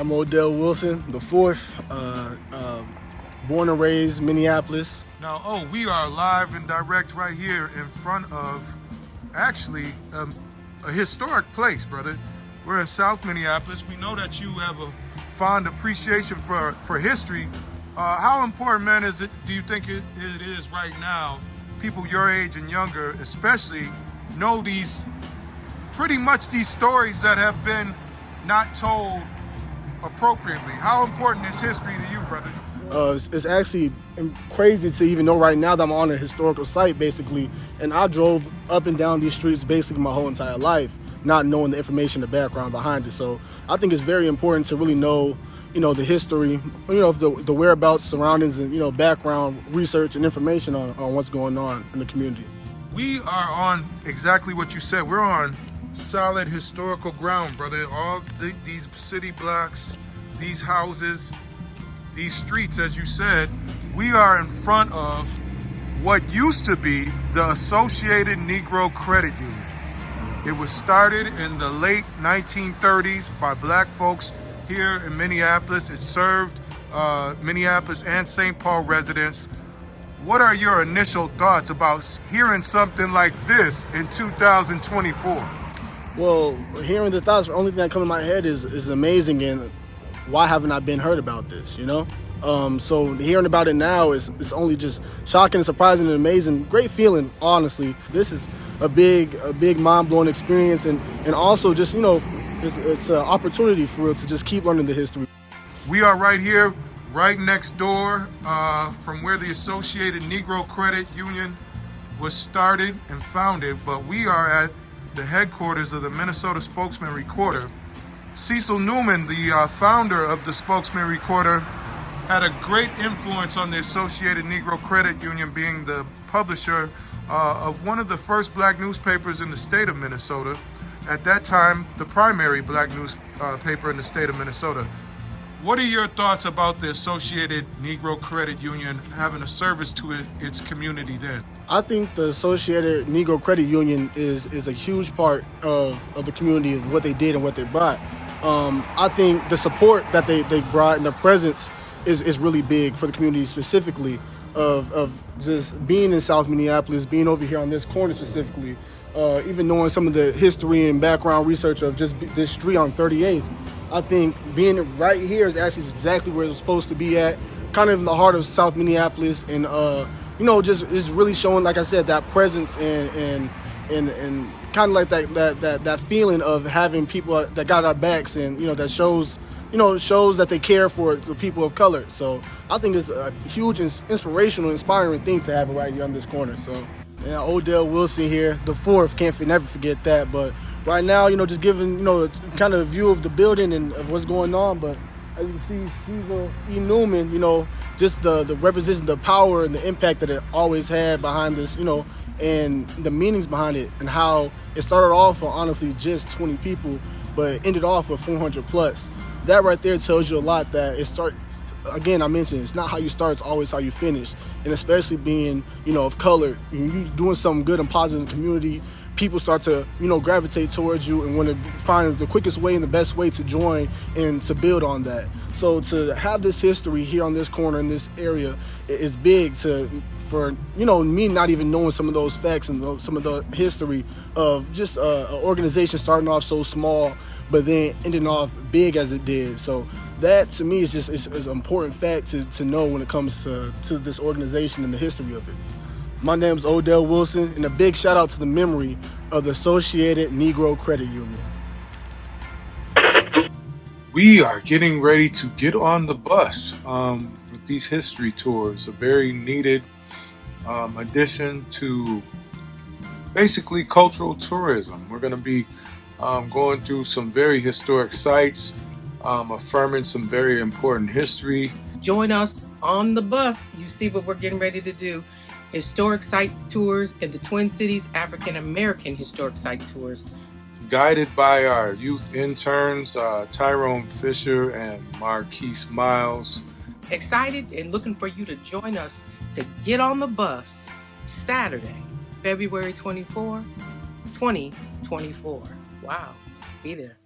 I'm Odell Wilson, the fourth, born and raised Minneapolis. Now, we are live and direct right here in front of, actually, a historic place, brother. We're in South Minneapolis. We know that you have a fond appreciation for history. How important, man, do you think it is right now, people your age and younger especially, know pretty much these stories that have been not told appropriately? How important is history to you, brother? It's actually crazy to even know right now that I'm on a historical site, basically, and I drove up and down these streets basically my whole entire life, not knowing the information, the background behind it. So I think it's very important to really know, the history, the whereabouts, surroundings, and, background research and information on what's going on in the community. We are on exactly what you said. We're on solid historical ground, brother. All these city blocks, these houses, these streets, as you said, we are in front of what used to be the Associated Negro Credit Union. It was started in the late 1930s by black folks here in Minneapolis. It served Minneapolis and St. Paul residents. What are your initial thoughts about hearing something like this in 2024? Well, hearing the thoughts, the only thing that comes to my head is amazing, and why haven't I been heard about this, So hearing about it now is only just shocking, surprising, and amazing. Great feeling, honestly. This is a big mind-blowing experience, and also just, it's an opportunity for real to just keep learning the history. We are right here, right next door from where the Associated Negro Credit Union was started and founded, but we are at the headquarters of the Minnesota Spokesman Recorder. Cecil Newman, the founder of the Spokesman Recorder, had a great influence on the Associated Negro Credit Union, being the publisher of one of the first black newspapers in the state of Minnesota. At that time, the primary black newspaper in the state of Minnesota. What are your thoughts about the Associated Negro Credit Union having a service to its community then? I think the Associated Negro Credit Union is a huge part of the community, of what they did and what they brought. I think the support that they brought and their presence is really big for the community, specifically of just being in South Minneapolis, being over here on this corner specifically, even knowing some of the history and background research of just this street on 38th. I think being right here is actually exactly where it's supposed to be at, kind of in the heart of South Minneapolis, and just is really showing, like I said, that presence and kind of like that feeling of having people that got our backs, and that shows that they care for the people of color. So I think it's a huge, inspirational, inspiring thing to have it right here on this corner. So yeah, Odell Wilson here, the fourth, never forget that. But right now, just giving, kind of a view of the building and of what's going on. But as you can see, Cecil E. Newman, just the representation, the power and the impact that it always had behind this, and the meanings behind it, and how it started off for honestly just 20 people, but ended off with 400 plus. That right there tells you a lot, that again, I mentioned, it's not how you start, it's always how you finish. And especially being, of color, you doing something good and positive in the community, people start to, gravitate towards you and want to find the quickest way and the best way to join and to build on that. So to have this history here on this corner in this area is big for me not even knowing some of those facts and some of the history of just an organization starting off so small but then ending off big as it did. So that to me is an important fact to know when it comes to this organization and the history of it. My name is Odell Wilson, and a big shout out to the memory of the Associated Negro Credit Union. We are getting ready to get on the bus with these history tours, a very needed addition to basically cultural tourism. We're going to be going through some very historic sites, affirming some very important history. Join us on the bus. You see what we're getting ready to do. Historic site tours in the Twin Cities, African American historic site tours. Guided by our youth interns, Tyrone Fisher and Marquise Miles. Excited and looking for you to join us to get on the bus Saturday, February 24, 2024. Wow, be there.